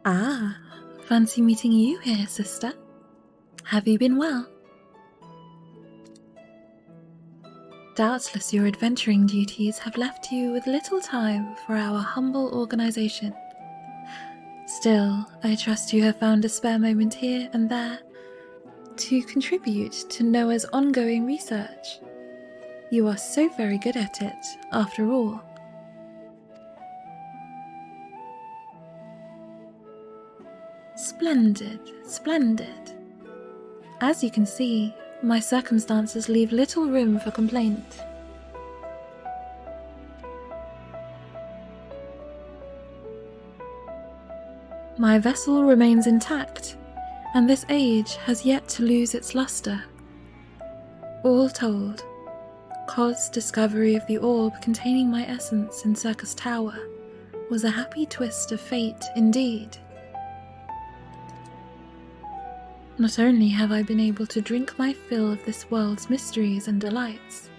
Ah, fancy meeting you here, sister. Have you been well? Doubtless your adventuring duties have left you with little time for our humble organization. Still, I trust you have found a spare moment here and there to contribute to Noah's ongoing research. You are so very good at it, after all. Splendid, splendid. As you can see, my circumstances leave little room for complaint. My vessel remains intact, and this age has yet to lose its luster. All told, Cod's discovery of the orb containing my essence in Circus Tower was a happy twist of fate indeed. Not only have I been able to drink my fill of this world's mysteries and delights,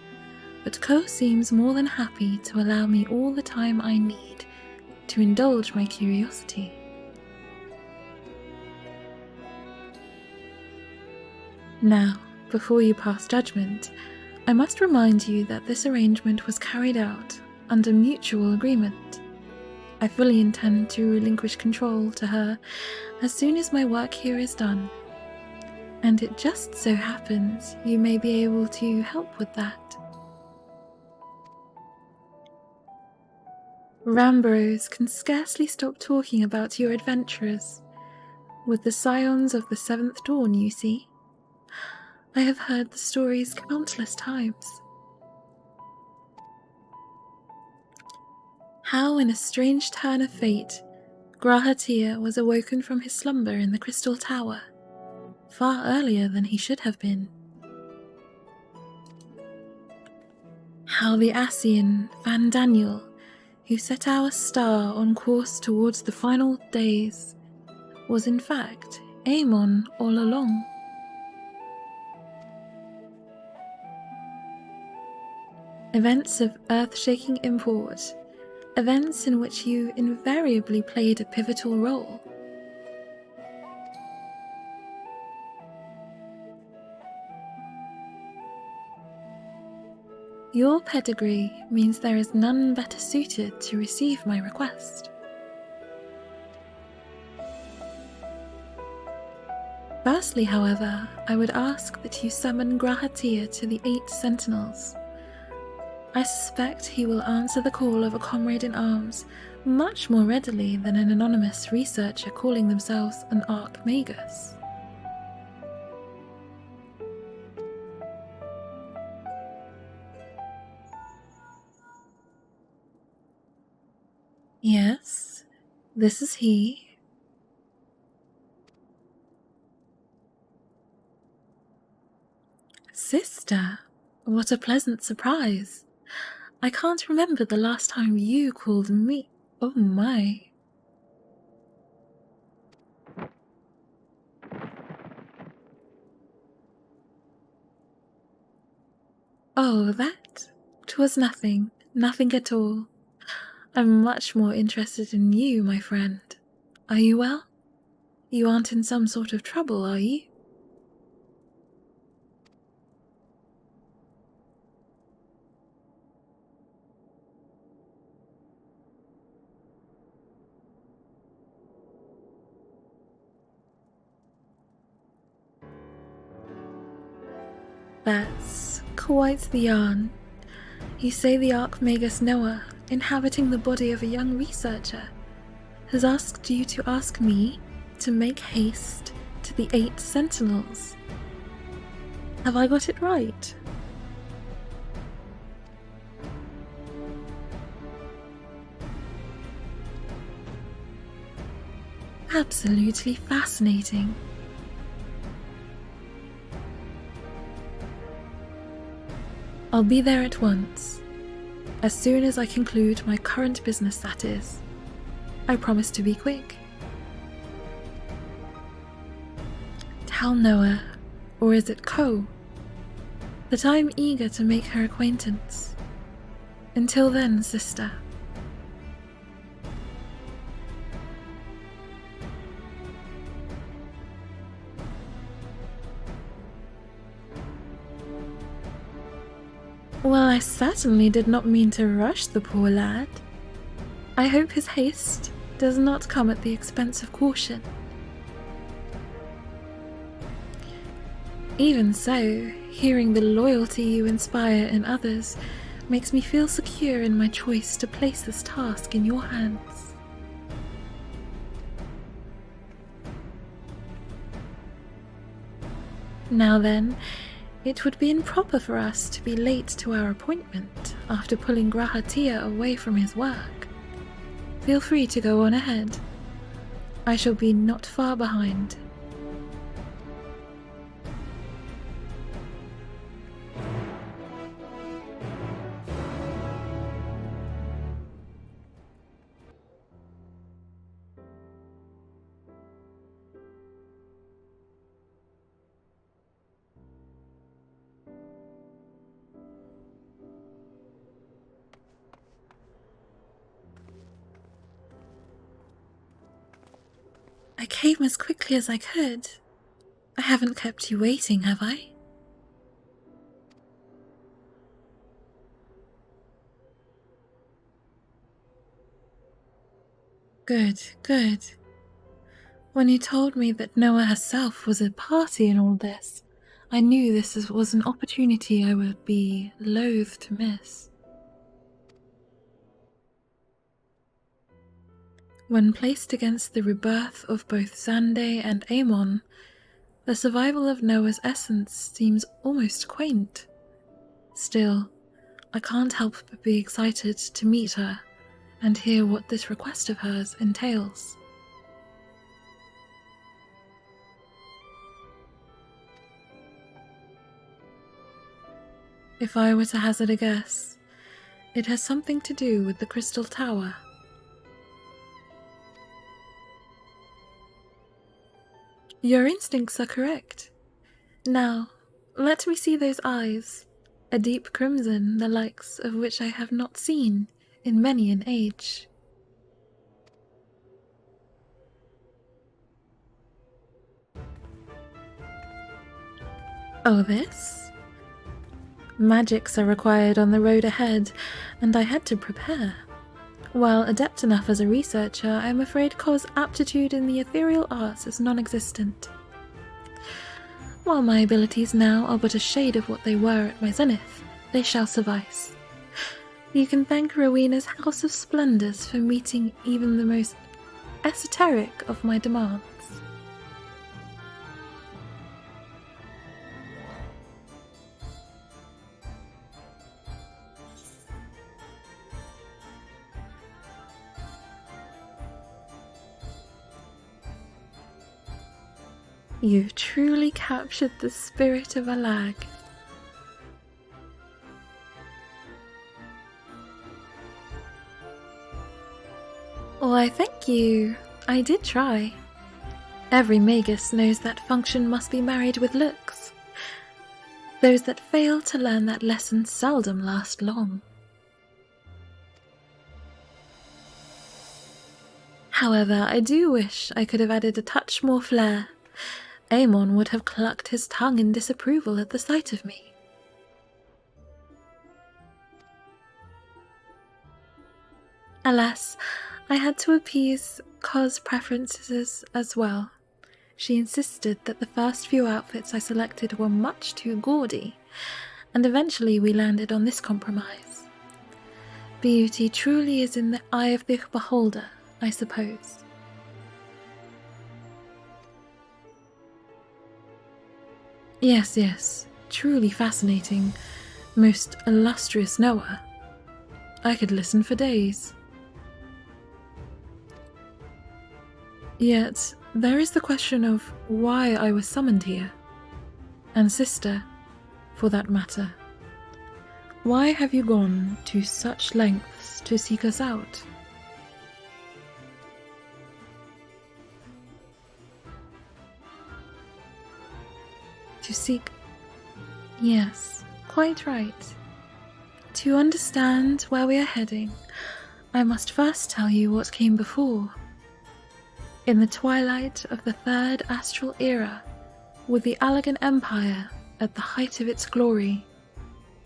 but Co seems more than happy to allow me all the time I need to indulge my curiosity. Now, before you pass judgment, I must remind you that this arrangement was carried out under mutual agreement. I fully intend to relinquish control to her as soon as my work here is done, and it just so happens you may be able to help with that. Rambros can scarcely stop talking about your adventurers. With the scions of the Seventh Dawn, you see. I have heard the stories countless times. How in a strange turn of fate, Grahatir was awoken from his slumber in the Crystal Tower, far earlier than he should have been. How the Ascian Van Daniel, who set our star on course towards the final days, was in fact Aemon all along. Events of earth-shaking import, events in which you invariably played a pivotal role. Your pedigree means there is none better suited to receive my request. Firstly, however, I would ask that you summon Grahatir to the 8 Sentinels. I suspect he will answer the call of a comrade in arms much more readily than an anonymous researcher calling themselves an Archmagus. Yes, this is he. Sister, what a pleasant surprise. I can't remember the last time you called me. Oh my. Oh, that? 'Twas nothing, nothing at all. I'm much more interested in you, my friend. Are you well? You aren't in some sort of trouble, are you? That's quite the yarn. You say the Archmagus Noah, inhabiting the body of a young researcher, has asked you to ask me to make haste to the 8 Sentinels. Have I got it right? Absolutely fascinating. I'll be there at once, as soon as I conclude my current business, that is. I promise to be quick. Tell Noah, or is it Co, that I'm eager to make her acquaintance. Until then, sister. Well, I certainly did not mean to rush the poor lad. I hope his haste does not come at the expense of caution. Even so, hearing the loyalty you inspire in others makes me feel secure in my choice to place this task in your hands. Now then, it would be improper for us to be late to our appointment after pulling Grahatia away from his work. Feel free to go on ahead. I shall be not far behind. I came as quickly as I could. I haven't kept you waiting, have I? Good, good. When you told me that Noah herself was a party in all this, I knew this was an opportunity I would be loath to miss. When placed against the rebirth of both Xande and Amon, the survival of Noah's essence seems almost quaint. Still, I can't help but be excited to meet her and hear what this request of hers entails. If I were to hazard a guess, it has something to do with the Crystal Tower. Your instincts are correct. Now, let me see those eyes, a deep crimson, the likes of which I have not seen in many an age. Oh, this? Magics are required on the road ahead, and I had to prepare. While adept enough as a researcher, I am afraid Ko's aptitude in the ethereal arts is non-existent. While my abilities now are but a shade of what they were at my zenith, they shall suffice. You can thank Rowena's House of Splendors for meeting even the most esoteric of my demands. You've truly captured the spirit of Allag. Why, thank you. I did try. Every magus knows that function must be married with looks. Those that fail to learn that lesson seldom last long. However, I do wish I could have added a touch more flair. Amon would have clucked his tongue in disapproval at the sight of me. Alas, I had to appease Ko's preferences as well. She insisted that the first few outfits I selected were much too gaudy, and eventually we landed on this compromise. Beauty truly is in the eye of the beholder, I suppose. Yes, yes, truly fascinating, most illustrious Noah. I could listen for days. Yet, there is the question of why I was summoned here. And sister, for that matter. Why have you gone to such lengths to seek us out? To seek... Yes, quite right. To understand where we are heading, I must first tell you what came before. In the twilight of the Third Astral Era, with the Allagan Empire at the height of its glory,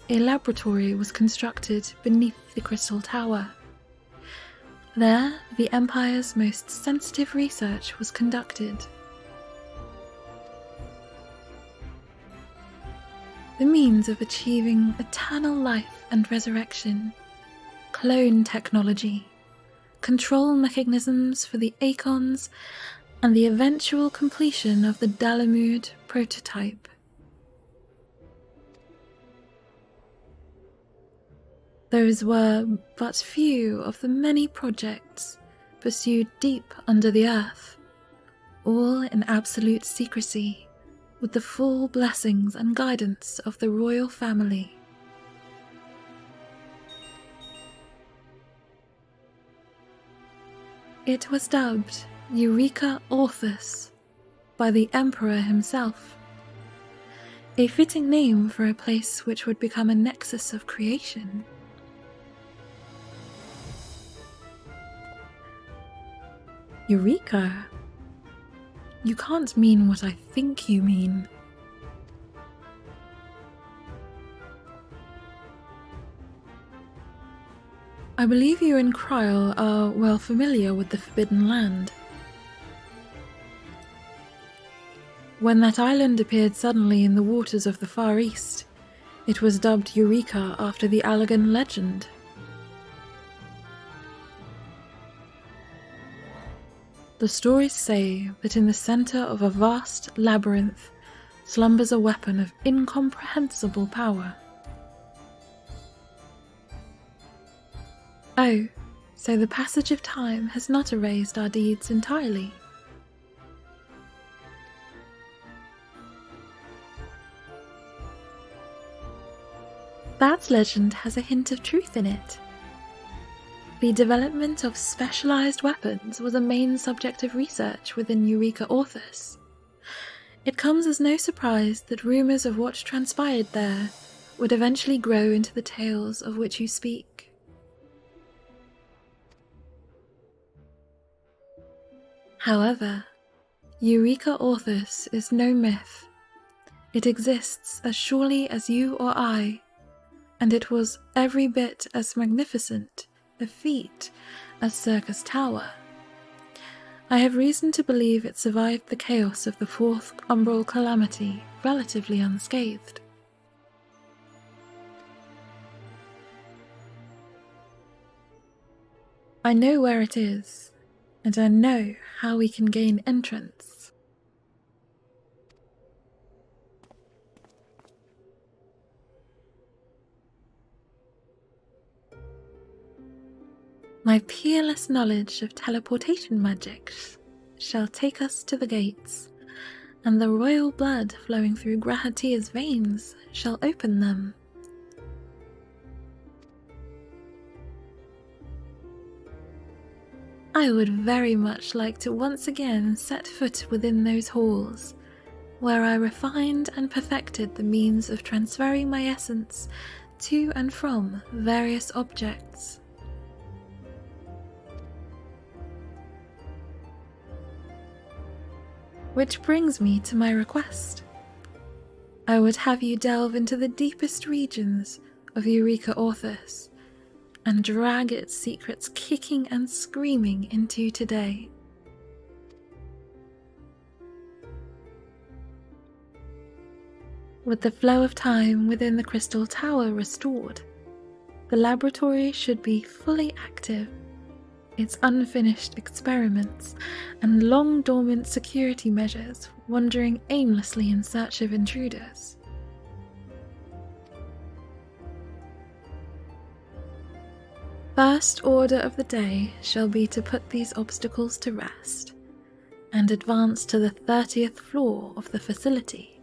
a laboratory was constructed beneath the Crystal Tower. There, the Empire's most sensitive research was conducted. The means of achieving eternal life and resurrection, clone technology, control mechanisms for the Acons, and the eventual completion of the Dalamud prototype. Those were but few of the many projects pursued deep under the earth, all in absolute secrecy, with the full blessings and guidance of the royal family. It was dubbed Eureka Orthos by the Emperor himself, a fitting name for a place which would become a nexus of creation. Eureka? You can't mean what I think you mean. I believe you and Kryl are well familiar with the Forbidden Land. When that island appeared suddenly in the waters of the Far East, it was dubbed Eureka after the Allagan legend. The stories say that in the center of a vast labyrinth slumbers a weapon of incomprehensible power. Oh, so the passage of time has not erased our deeds entirely. That legend has a hint of truth in it. The development of specialized weapons was a main subject of research within Eureka Orthos. It comes as no surprise that rumors of what transpired there would eventually grow into the tales of which you speak. However, Eureka Orthos is no myth. It exists as surely as you or I, and it was every bit as magnificent a feat as Circus Tower. I have reason to believe it survived the chaos of the Fourth Umbral Calamity relatively unscathed. I know where it is, and I know how we can gain entrance. My peerless knowledge of teleportation magics shall take us to the gates, and the royal blood flowing through Grahatia's veins shall open them. I would very much like to once again set foot within those halls, where I refined and perfected the means of transferring my essence to and from various objects. Which brings me to my request. I would have you delve into the deepest regions of Eureka Orthos and drag its secrets kicking and screaming into today. With the flow of time within the Crystal Tower restored, the laboratory should be fully active. Its unfinished experiments and long-dormant security measures wandering aimlessly in search of intruders. First order of the day shall be to put these obstacles to rest and advance to the 30th floor of the facility.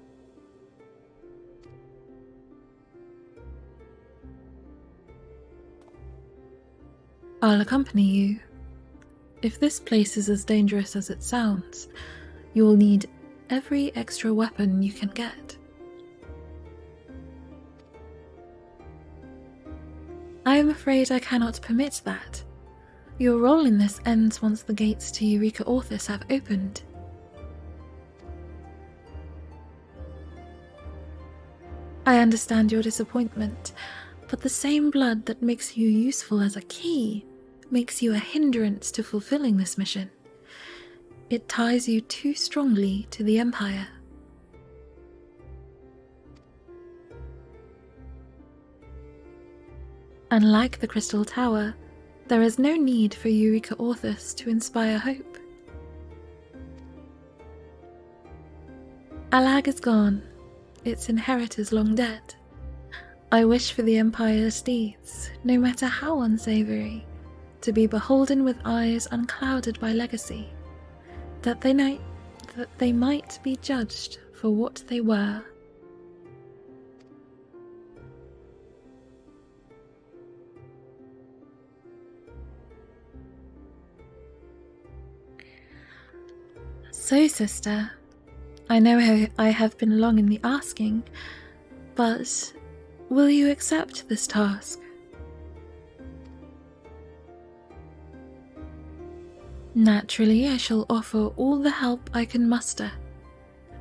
I'll accompany you. If this place is as dangerous as it sounds, you will need every extra weapon you can get. I am afraid I cannot permit that. Your role in this ends once the gates to Eureka Orthos have opened. I understand your disappointment, but the same blood that makes you useful as a key makes you a hindrance to fulfilling this mission. It ties you too strongly to the Empire. Unlike the Crystal Tower, there is no need for Eureka Orthos to inspire hope. Allag is gone, its inheritors long dead. I wish for the Empire's deeds, no matter how unsavory, to be beholden with eyes unclouded by legacy, that they might be judged for what they were. So, sister, I know I have been long in the asking, but will you accept this task? Naturally, I shall offer all the help I can muster,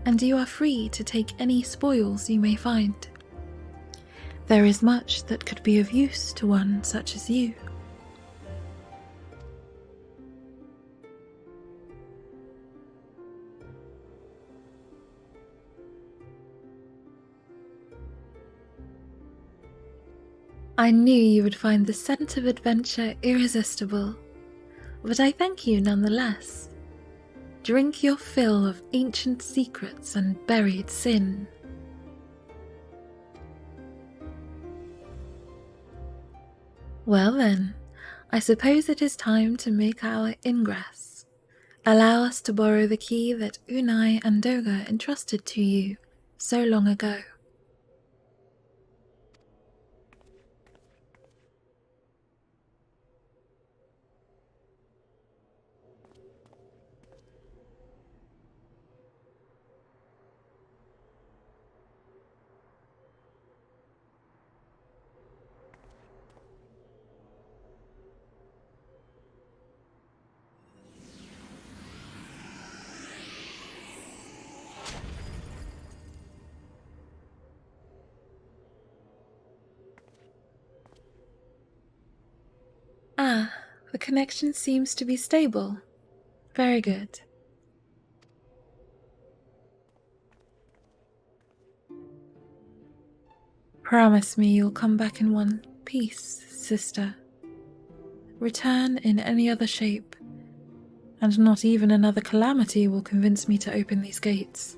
and you are free to take any spoils you may find. There is much that could be of use to one such as you. I knew you would find the scent of adventure irresistible, but I thank you nonetheless. Drink your fill of ancient secrets and buried sin. Well then, I suppose it is time to make our ingress. Allow us to borrow the key that Unai and Doga entrusted to you so long ago. Ah, the connection seems to be stable. Very good. Promise me you'll come back in one piece, sister. Return in any other shape, and not even another calamity will convince me to open these gates.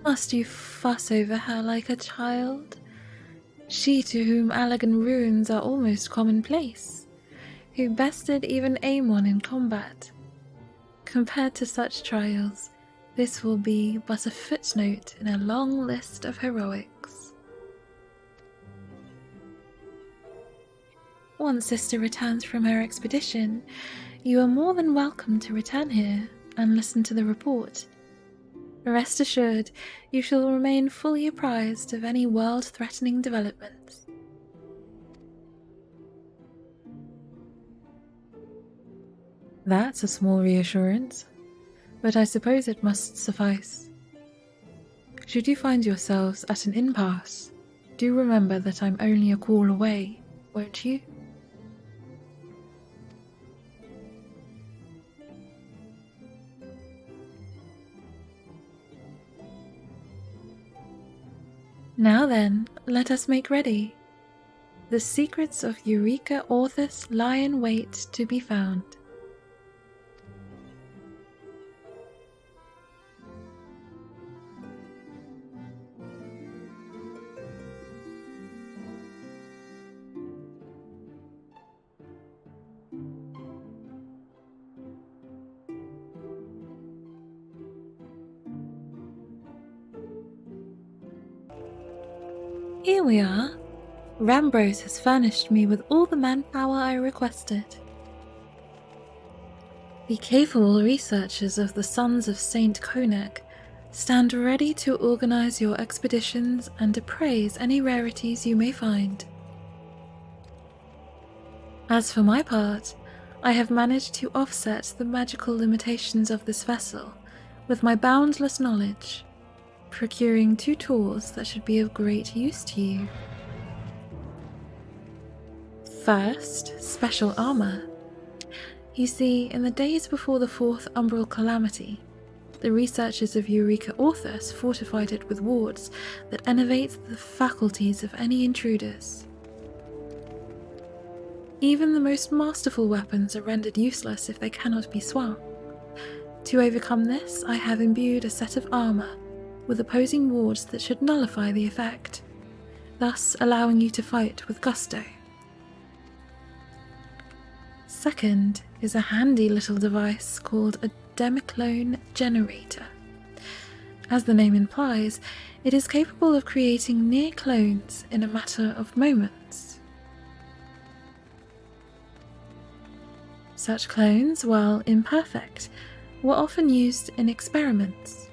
Must you fuss over her like a child? She to whom Allagan ruins are almost commonplace, who bested even Amon in combat. Compared to such trials, this will be but a footnote in a long list of heroics. Once sister returns from her expedition, you are more than welcome to return here and listen to the report. Rest assured, you shall remain fully apprised of any world-threatening developments. That's a small reassurance, but I suppose it must suffice. Should you find yourselves at an impasse, do remember that I'm only a call away, won't you? Now then, let us make ready. The secrets of Eureka Orthos lie in wait to be found. Here we are. Rambros has furnished me with all the manpower I requested. The capable researchers of the Sons of Saint Konak stand ready to organize your expeditions and appraise any rarities you may find. As for my part, I have managed to offset the magical limitations of this vessel with my boundless knowledge, procuring 2 tools that should be of great use to you. First, special armor. You see, in the days before the 4th Umbral Calamity, the researchers of Eureka Orthos fortified it with wards that innovate the faculties of any intruders. Even the most masterful weapons are rendered useless if they cannot be swung. To overcome this, I have imbued a set of armor with opposing wards that should nullify the effect, thus allowing you to fight with gusto. Second is a handy little device called a demiclone generator. As the name implies, it is capable of creating near clones in a matter of moments. Such clones, while imperfect, were often used in experiments.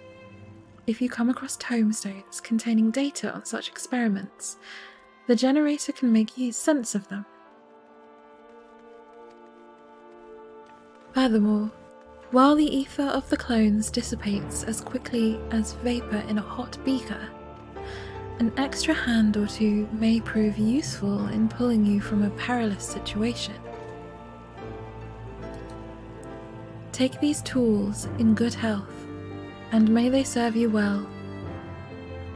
If you come across tomestones containing data on such experiments, the generator can make sense of them. Furthermore, while the ether of the clones dissipates as quickly as vapor in a hot beaker, an extra hand or 2 may prove useful in pulling you from a perilous situation. Take these tools in good health, and may they serve you well.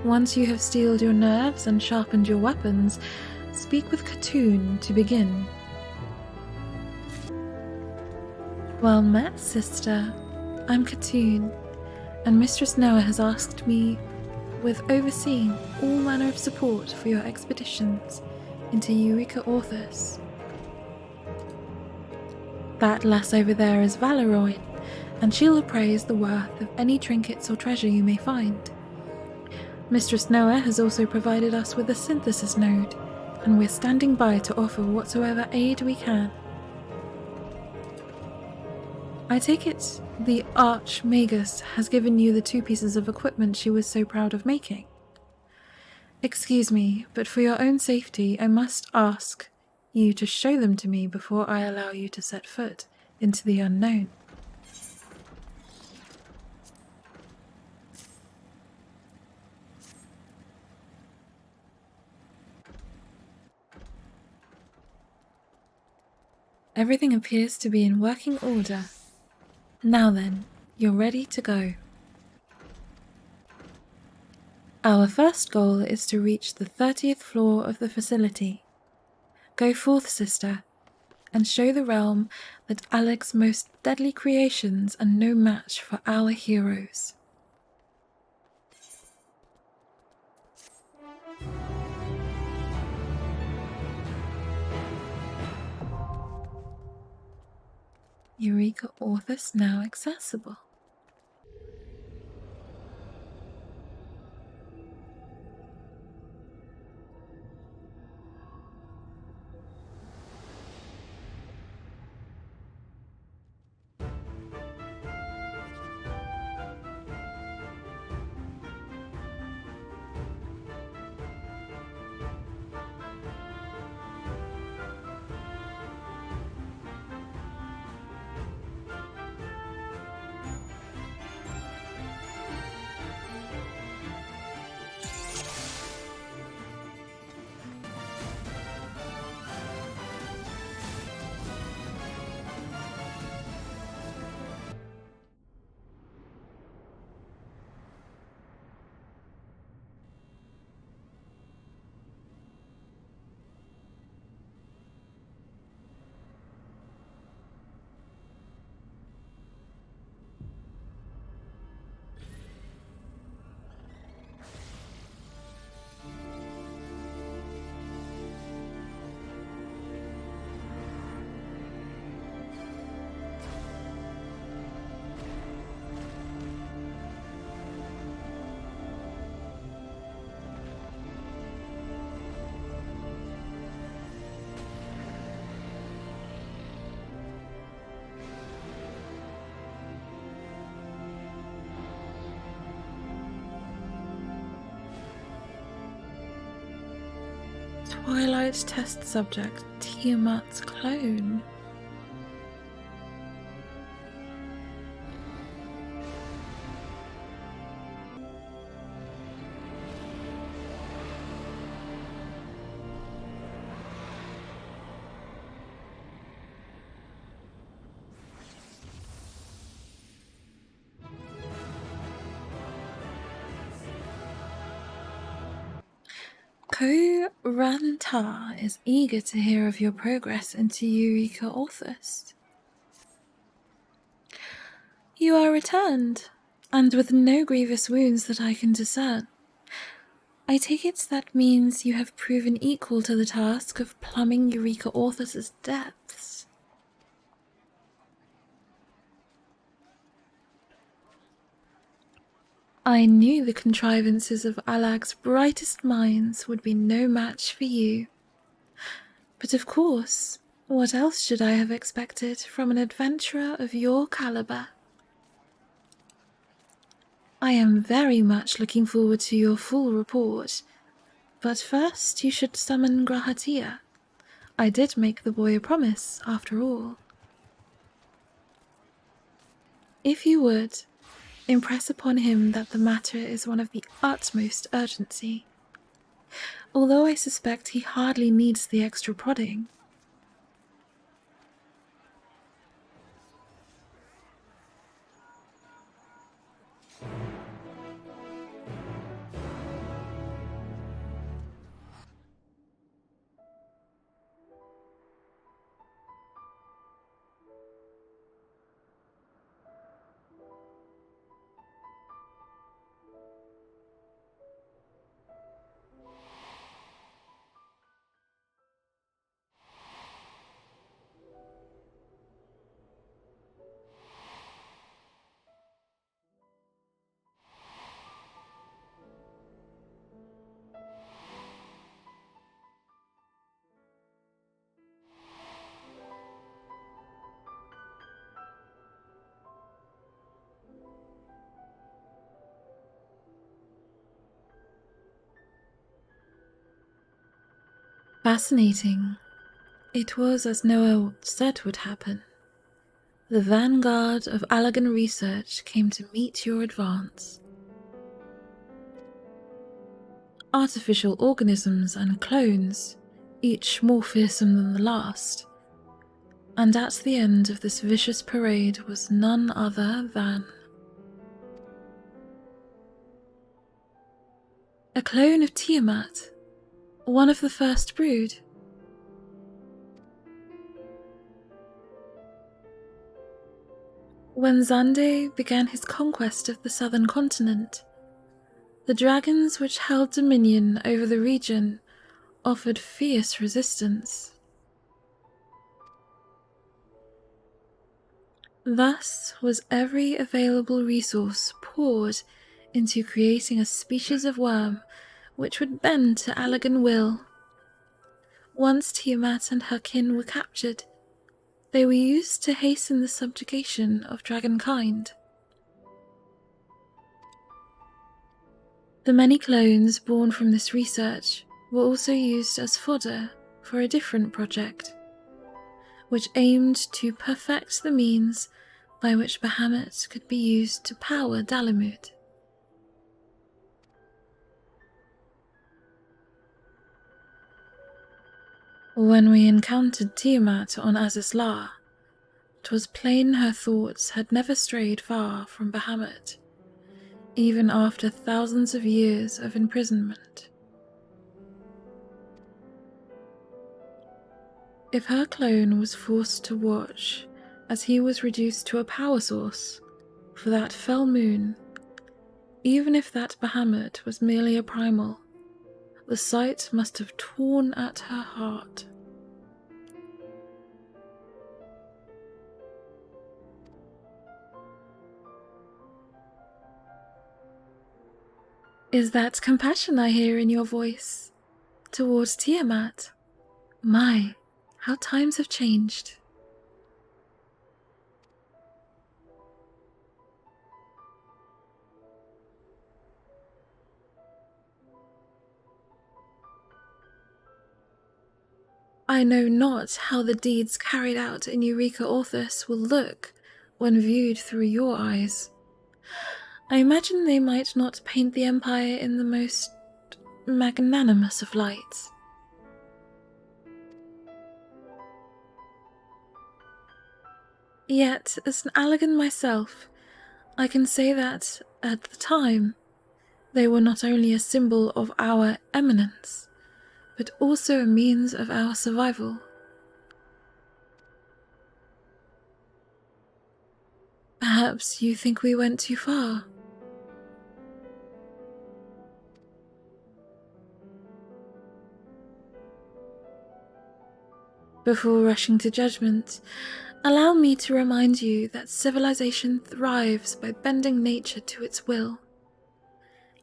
Once you have steeled your nerves and sharpened your weapons, speak with Katoon to begin. Well met, sister. I'm Katoon, and Mistress Noah has asked me with overseeing all manner of support for your expeditions into Eureka Orthos. That lass over there is Valeroyne, and she'll appraise the worth of any trinkets or treasure you may find. Mistress Noah has also provided us with a synthesis node, and we're standing by to offer whatsoever aid we can. I take it the Archmagus has given you the 2 pieces of equipment she was so proud of making. Excuse me, but for your own safety I must ask you to show them to me before I allow you to set foot into the unknown. Everything appears to be in working order. Now then, you're ready to go. Our first goal is to reach the 30th floor of the facility. Go forth, sister, and show the realm that Alex's most deadly creations are no match for our heroes. Eureka Orthos now accessible. Twilight test subject Tiamat's clone. Ko-Rantar is eager to hear of your progress into Eureka Orthos. You are returned, and with no grievous wounds that I can discern. I take it that means you have proven equal to the task of plumbing Eureka Orthos's depths. I knew the contrivances of Allag's brightest minds would be no match for you. But of course, what else should I have expected from an adventurer of your caliber? I am very much looking forward to your full report, but first you should summon Grahatia. I did make the boy a promise, after all. If you would, impress upon him that the matter is one of the utmost urgency. Although I suspect he hardly needs the extra prodding. Fascinating. It was as Noah said would happen. The vanguard of Allagan research came to meet your advance. Artificial organisms and clones, each more fearsome than the last. And at the end of this vicious parade was none other than a clone of Tiamat, one of the first brood. When Xande began his conquest of the southern continent, the dragons which held dominion over the region offered fierce resistance. Thus was every available resource poured into creating a species of worm which would bend to Allagan will. Once Tiamat and her kin were captured, they were used to hasten the subjugation of dragonkind. The many clones born from this research were also used as fodder for a different project, which aimed to perfect the means by which Bahamut could be used to power Dalamud. When we encountered Tiamat on Azizlar, 'twas plain her thoughts had never strayed far from Bahamut, even after thousands of years of imprisonment. If her clone was forced to watch as he was reduced to a power source for that fell moon, even if that Bahamut was merely a primal, the sight must have torn at her heart. Is that compassion I hear in your voice towards Tiamat? My, how times have changed. I know not how the deeds carried out in Eureka Orthos will look when viewed through your eyes. I imagine they might not paint the Empire in the most magnanimous of lights. Yet, as an Allagan myself, I can say that, at the time, they were not only a symbol of our eminence, but also a means of our survival. Perhaps you think we went too far. Before rushing to judgment, allow me to remind you that civilization thrives by bending nature to its will.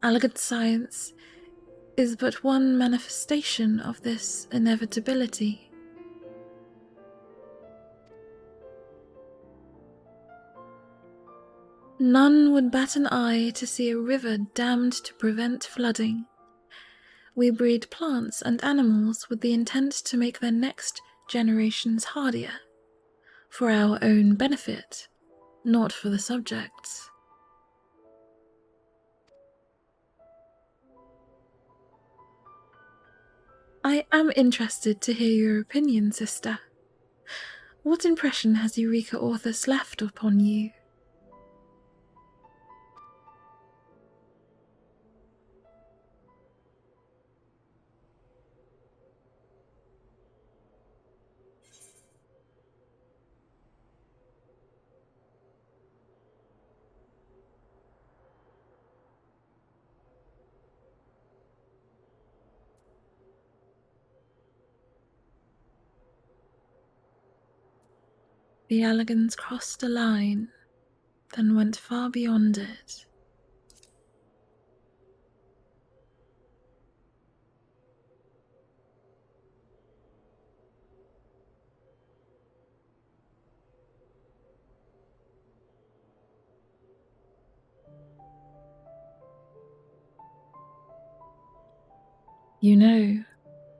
Allagan science is but one manifestation of this inevitability. None would bat an eye to see a river dammed to prevent flooding. We breed plants and animals with the intent to make their next generations hardier, for our own benefit, not for the subjects. I am interested to hear your opinion, sister. What impression has Eureka Orthos left upon you? The Allagans crossed a line, then went far beyond it. You know,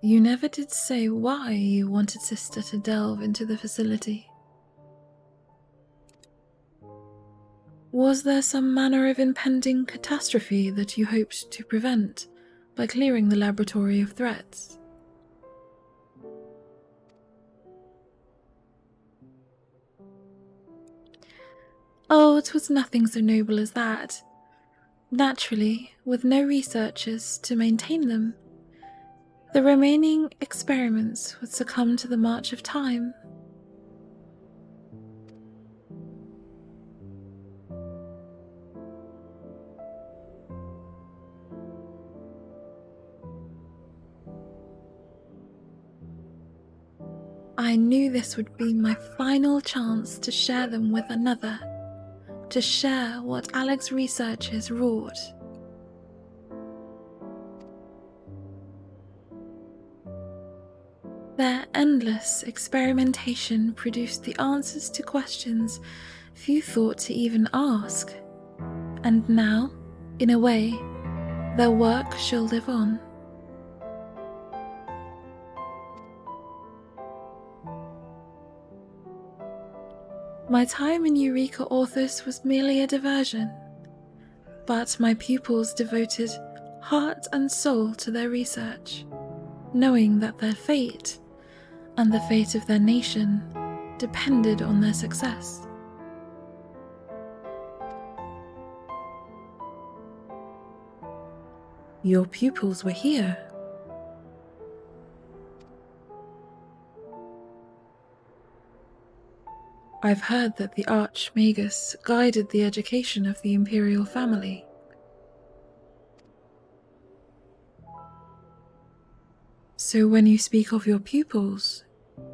you never did say why you wanted Sister to delve into the facility. Was there some manner of impending catastrophe that you hoped to prevent by clearing the laboratory of threats? Oh, it was nothing so noble as that. Naturally, with no researchers to maintain them, the remaining experiments would succumb to the march of time. I knew this would be my final chance to share them with another, to share what Alex's researchers wrought. Their endless experimentation produced the answers to questions few thought to even ask, and now, in a way, their work shall live on. My time in Eureka Orthos was merely a diversion, but my pupils devoted heart and soul to their research, knowing that their fate, and the fate of their nation, depended on their success. Your pupils were here. I've heard that the Archmagus guided the education of the imperial family. So when you speak of your pupils,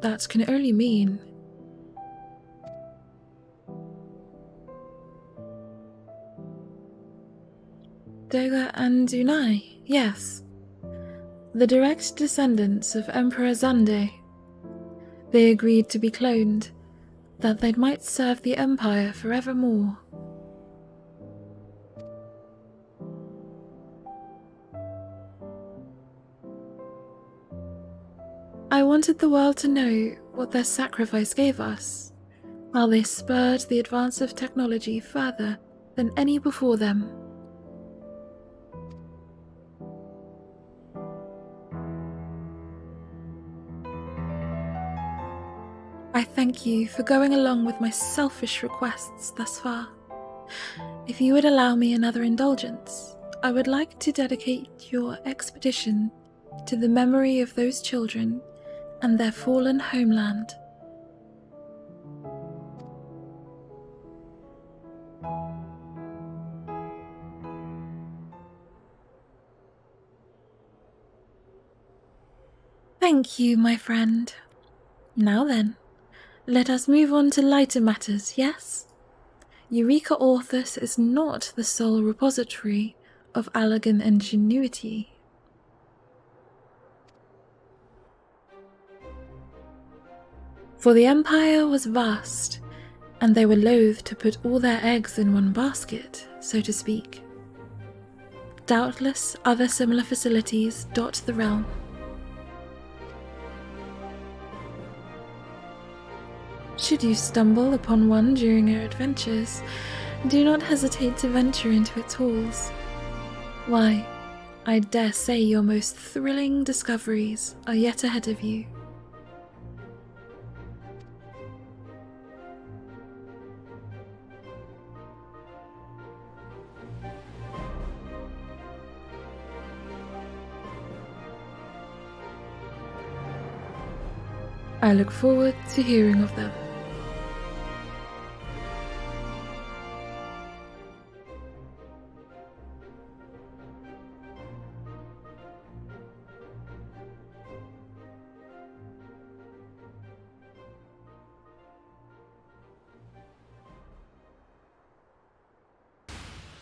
that can only mean... Doga and Dunai, yes. The direct descendants of Emperor Zande. They agreed to be cloned, that they might serve the Empire forevermore. I wanted the world to know what their sacrifice gave us, how they spurred the advance of technology further than any before them. I thank you for going along with my selfish requests thus far. If you would allow me another indulgence, I would like to dedicate your expedition to the memory of those children and their fallen homeland. Thank you, my friend. Now then, let us move on to lighter matters, yes? Eureka Orthos is not the sole repository of Allagan ingenuity. For the Empire was vast, and they were loath to put all their eggs in one basket, so to speak. Doubtless other similar facilities dot the realm. Should you stumble upon one during your adventures, do not hesitate to venture into its halls. Why, I dare say your most thrilling discoveries are yet ahead of you. I look forward to hearing of them.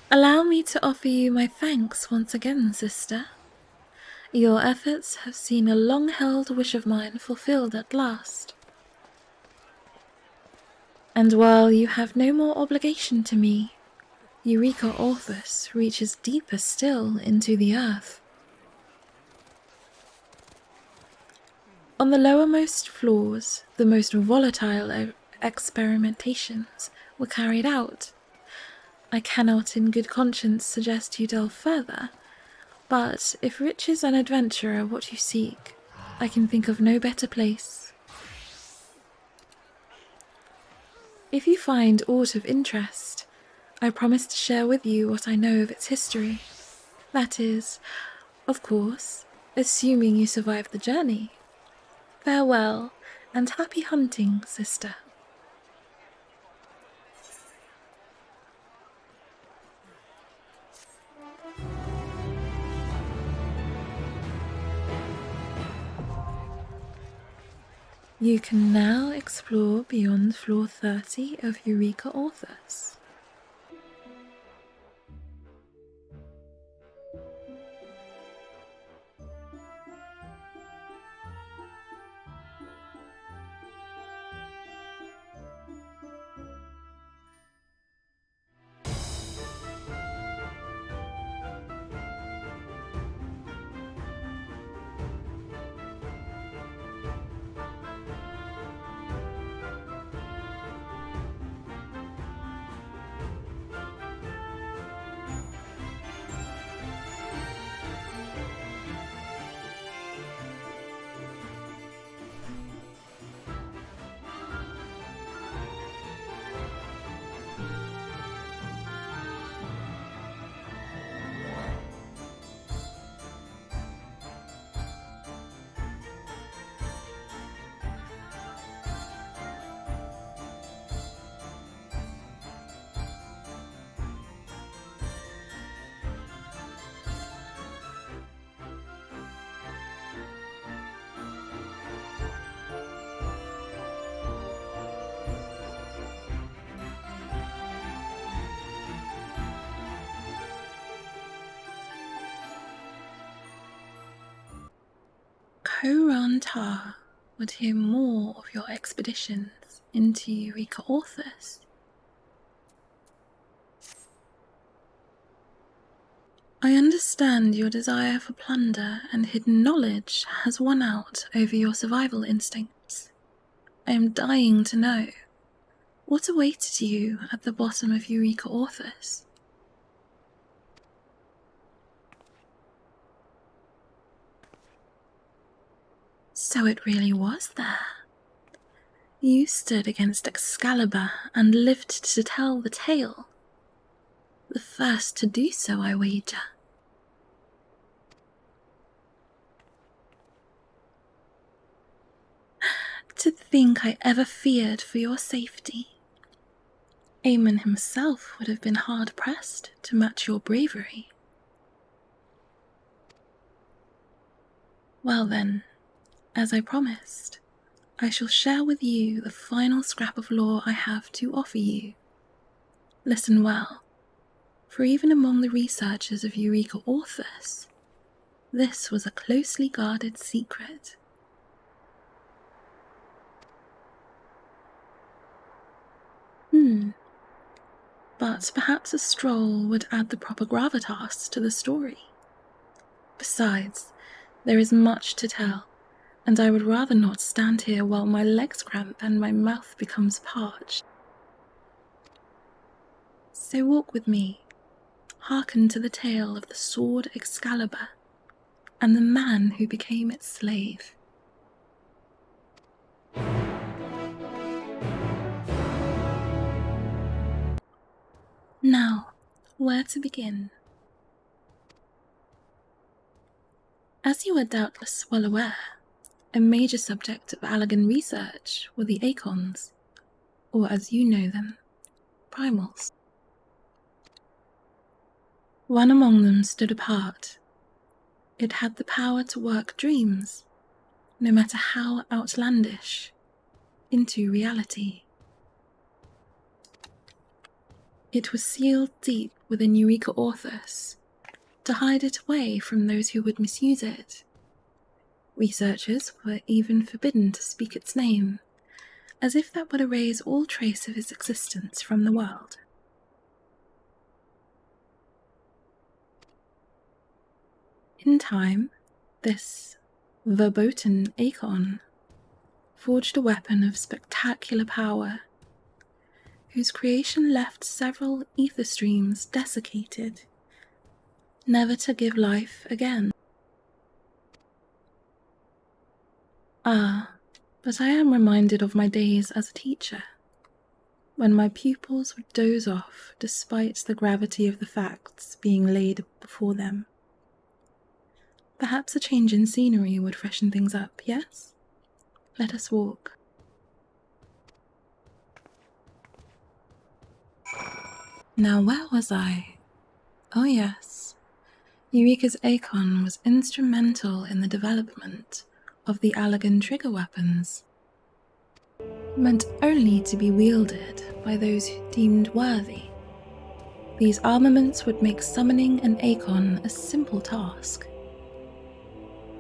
Allow me to offer you my thanks once again, sister. Your efforts have seen a long-held wish of mine fulfilled at last. And while you have no more obligation to me, Eureka Orthos reaches deeper still into the earth. On the lowermost floors, the most volatile experimentations were carried out. I cannot in good conscience suggest you delve further, but if riches and adventure are what you seek, I can think of no better place. If you find aught of interest, I promise to share with you what I know of its history. That is, of course, assuming you survive the journey. Farewell, and happy hunting, sister. You can now explore beyond floor 30 of Eureka Orthos. Koh-Ran-Tar would hear more of your expeditions into Eureka Orthos. I understand your desire for plunder and hidden knowledge has won out over your survival instincts. I am dying to know, what awaited you at the bottom of Eureka Orthos? So it really was there. You stood against Excalibur and lived to tell the tale. The first to do so, I wager. to think I ever feared for your safety. Aemon himself would have been hard-pressed to match your bravery. Well then, as I promised, I shall share with you the final scrap of lore I have to offer you. Listen well, for even among the researchers of Eureka Orthos, this was a closely guarded secret. But perhaps a stroll would add the proper gravitas to the story. Besides, there is much to tell, and I would rather not stand here while my legs cramp and my mouth becomes parched. So walk with me, hearken to the tale of the sword Excalibur, and the man who became its slave. Now, where to begin? As you are doubtless well aware, a major subject of Allagan research were the Acons, or as you know them, primals. One among them stood apart. It had the power to work dreams, no matter how outlandish, into reality. It was sealed deep within Eureka Orthos, to hide it away from those who would misuse it. Researchers were even forbidden to speak its name, as if that would erase all trace of its existence from the world. In time, this verboten Acon forged a weapon of spectacular power, whose creation left several ether streams desiccated, never to give life again. But I am reminded of my days as a teacher, when my pupils would doze off despite the gravity of the facts being laid before them. Perhaps a change in scenery would freshen things up, yes? Let us walk. Now where was I? Oh yes, Eureka's Acon was instrumental in the development of the Allagan trigger weapons, meant only to be wielded by those deemed worthy. These armaments would make summoning an Acon a simple task.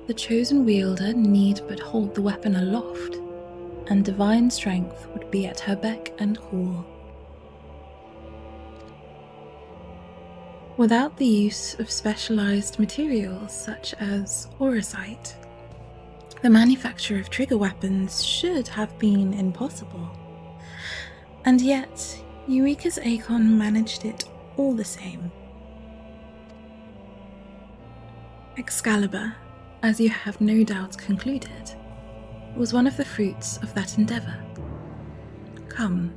The chosen wielder need but hold the weapon aloft, and divine strength would be at her beck and call. Without the use of specialized materials such as auracite, the manufacture of trigger weapons should have been impossible. And yet, Eureka's Acon managed it all the same. Excalibur, as you have no doubt concluded, was one of the fruits of that endeavor. Come.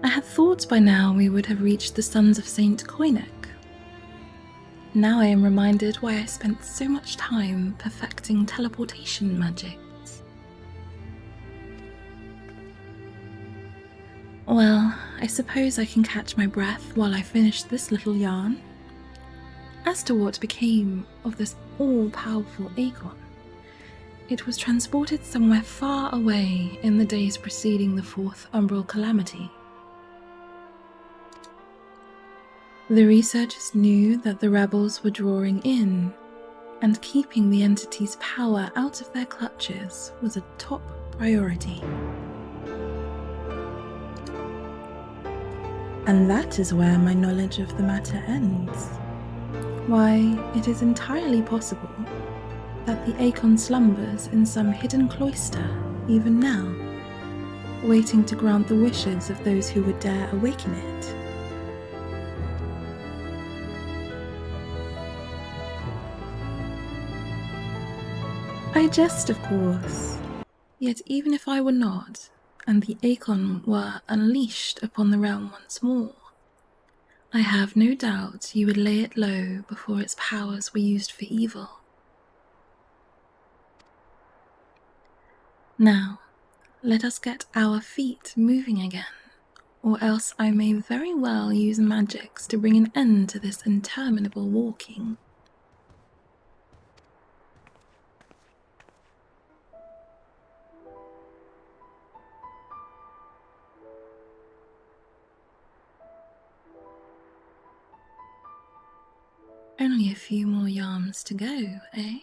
I had thought by now we would have reached the Sons of Saint Koinek. Now I am reminded why I spent so much time perfecting teleportation magic. Well, I suppose I can catch my breath while I finish this little yarn. As to what became of this all-powerful Acon, it was transported somewhere far away in the days preceding the Fourth Umbral Calamity. The researchers knew that the rebels were drawing in, and keeping the entity's power out of their clutches was a top priority. And that is where my knowledge of the matter ends. Why, it is entirely possible that the Acon slumbers in some hidden cloister even now, waiting to grant the wishes of those who would dare awaken it. I jest, of course, yet even if I were not, and the Acon were unleashed upon the realm once more, I have no doubt you would lay it low before its powers were used for evil. Now, let us get our feet moving again, or else I may very well use magics to bring an end to this interminable walking. Only a few more yards to go, eh?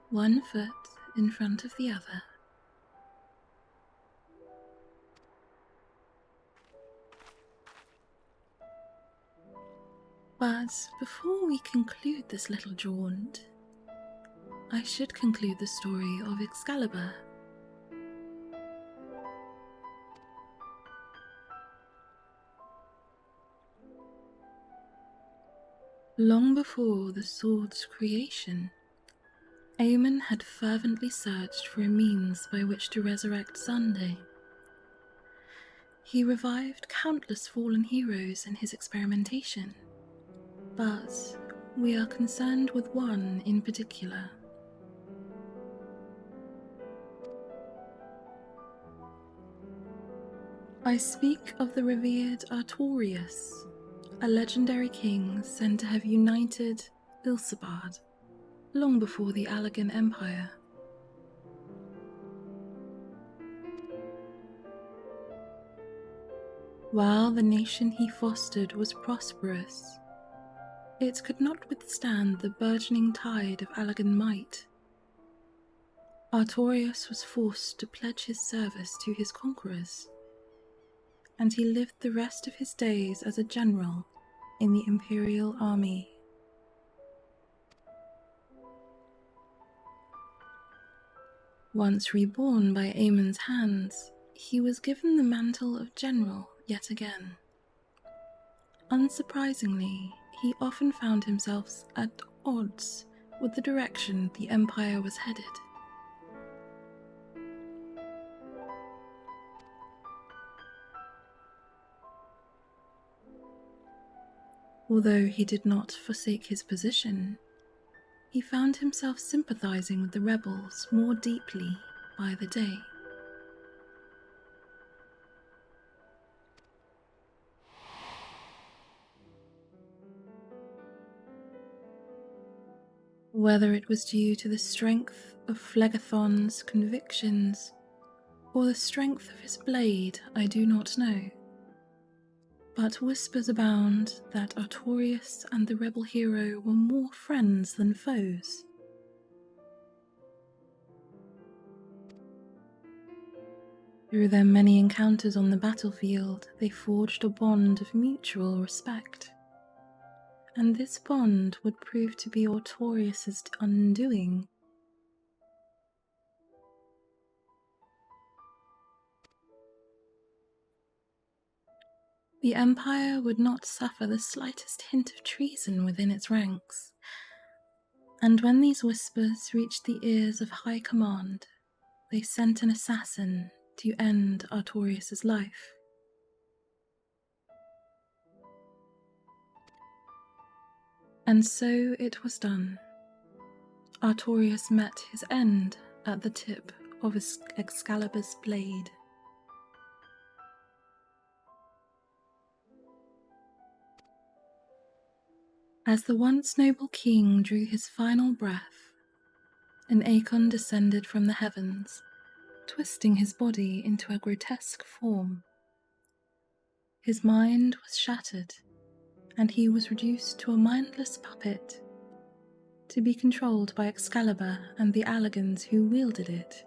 One foot in front of the other. But before we conclude this little jaunt, I should conclude the story of Excalibur. Long before the sword's creation, Aemon had fervently searched for a means by which to resurrect Sunday. He revived countless fallen heroes in his experimentation, but we are concerned with one in particular. I speak of the revered Artorius, a legendary king said to have united Ilsabard long before the Allagan Empire. While the nation he fostered was prosperous, it could not withstand the burgeoning tide of Allagan might. Artorius was forced to pledge his service to his conquerors, and he lived the rest of his days as a general in the imperial army. Once reborn by Aemon's hands, he was given the mantle of general yet again. Unsurprisingly, he often found himself at odds with the direction the empire was headed. Although he did not forsake his position, he found himself sympathizing with the rebels more deeply by the day. Whether it was due to the strength of Phlegethon's convictions or the strength of his blade, I do not know. But whispers abound that Artorius and the rebel hero were more friends than foes. Through their many encounters on the battlefield, they forged a bond of mutual respect. And this bond would prove to be Artorius' undoing. The Empire would not suffer the slightest hint of treason within its ranks, and when these whispers reached the ears of High Command, they sent an assassin to end Artorius' life. And so it was done. Artorius met his end at the tip of Excalibur's blade. As the once noble king drew his final breath, an Aegon descended from the heavens, twisting his body into a grotesque form. His mind was shattered, and he was reduced to a mindless puppet, to be controlled by Excalibur and the Allagans who wielded it.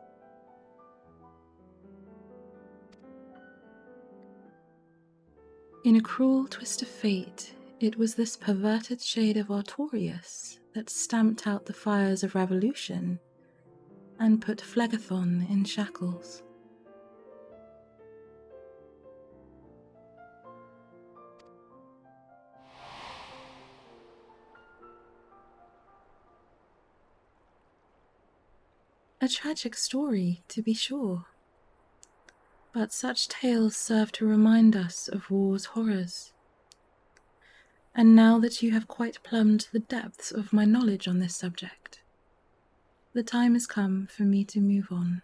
In a cruel twist of fate, it was this perverted shade of Artorius that stamped out the fires of revolution and put Phlegethon in shackles. A tragic story, to be sure, but such tales serve to remind us of war's horrors. And now that you have quite plumbed the depths of my knowledge on this subject, the time has come for me to move on.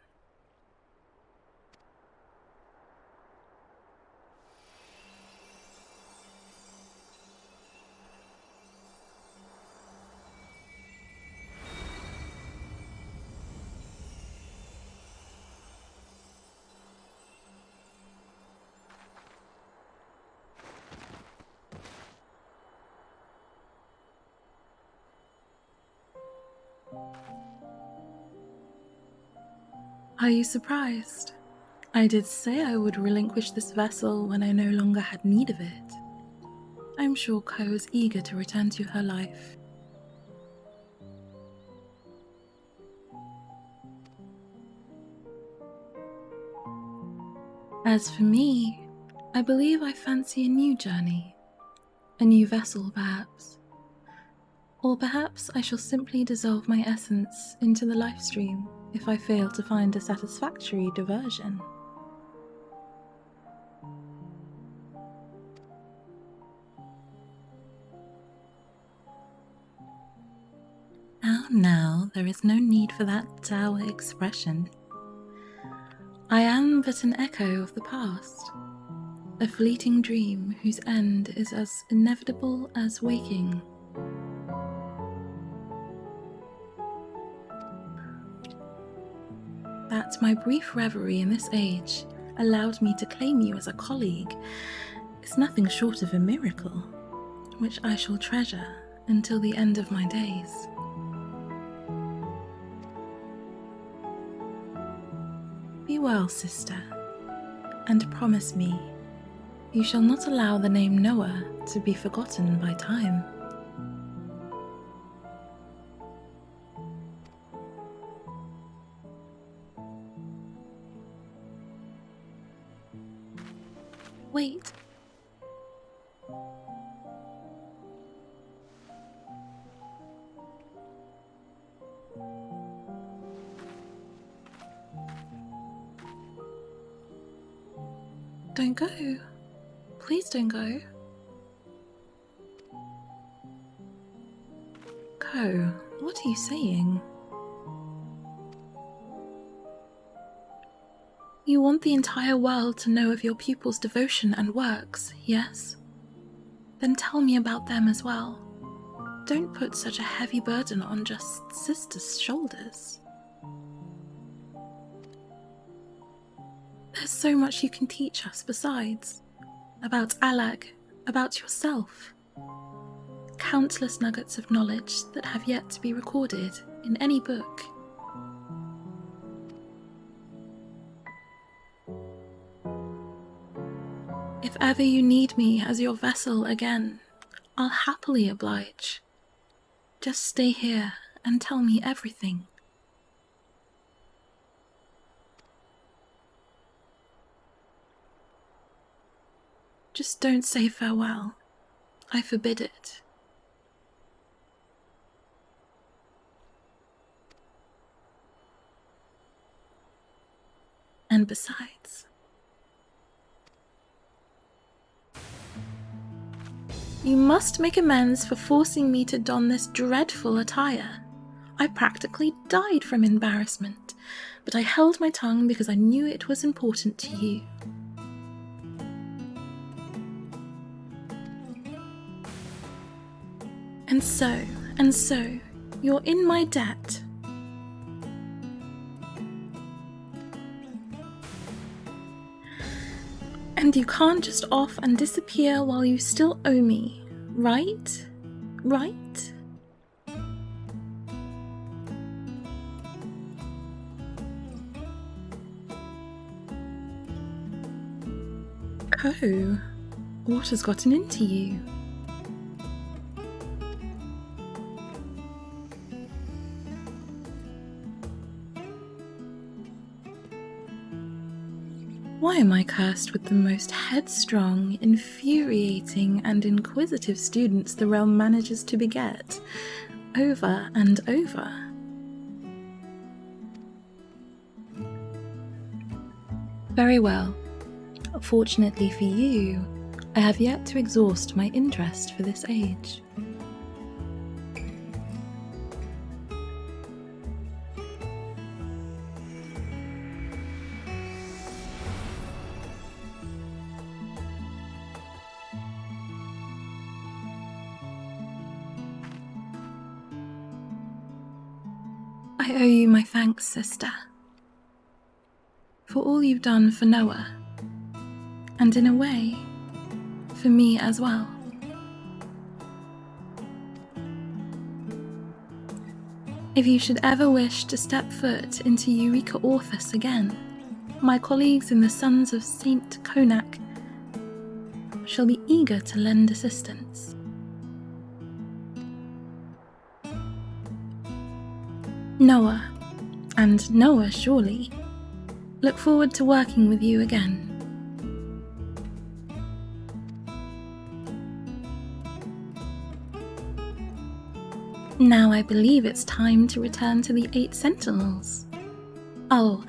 Are you surprised? I did say I would relinquish this vessel when I no longer had need of it. I'm sure Ko is eager to return to her life. As for me, I believe I fancy a new journey. A new vessel, perhaps. Or perhaps I shall simply dissolve my essence into the life stream if I fail to find a satisfactory diversion. Now, there is no need for that dour expression. I am but an echo of the past, a fleeting dream whose end is as inevitable as waking. That my brief reverie in this age allowed me to claim you as a colleague is nothing short of a miracle, which I shall treasure until the end of my days. Be well, sister, and promise me you shall not allow the name Noah to be forgotten by time. Wait. Don't go. Please don't go. Ko, what are you saying? You want the entire world to know of your pupils' devotion and works, yes? Then tell me about them as well. Don't put such a heavy burden on just sister's shoulders. There's so much you can teach us besides. About Allag, about yourself. Countless nuggets of knowledge that have yet to be recorded in any book. If ever you need me as your vessel again, I'll happily oblige. Just stay here and tell me everything. Just don't say farewell. I forbid it. And besides, you must make amends for forcing me to don this dreadful attire. I practically died from embarrassment, but I held my tongue because I knew it was important to you. And so, you're in my debt. And you can't just off and disappear while you still owe me, right? Right? Ko, what has gotten into you? Why am I cursed with the most headstrong, infuriating, and inquisitive students the realm manages to beget, over and over? Very well. Fortunately for you, I have yet to exhaust my interest for this age. I owe you my thanks, sister, for all you've done for Noah, and in a way, for me as well. If you should ever wish to step foot into Eureka Orthos again, my colleagues in the Sons of Saint Konak shall be eager to lend assistance. Noah, and Noah surely, look forward to working with you again. Now I believe it's time to return to the 8 Sentinels. Oh,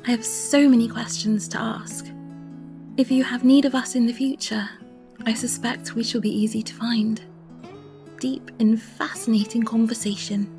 I have so many questions to ask. If you have need of us in the future, I suspect we shall be easy to find. Deep in fascinating conversation.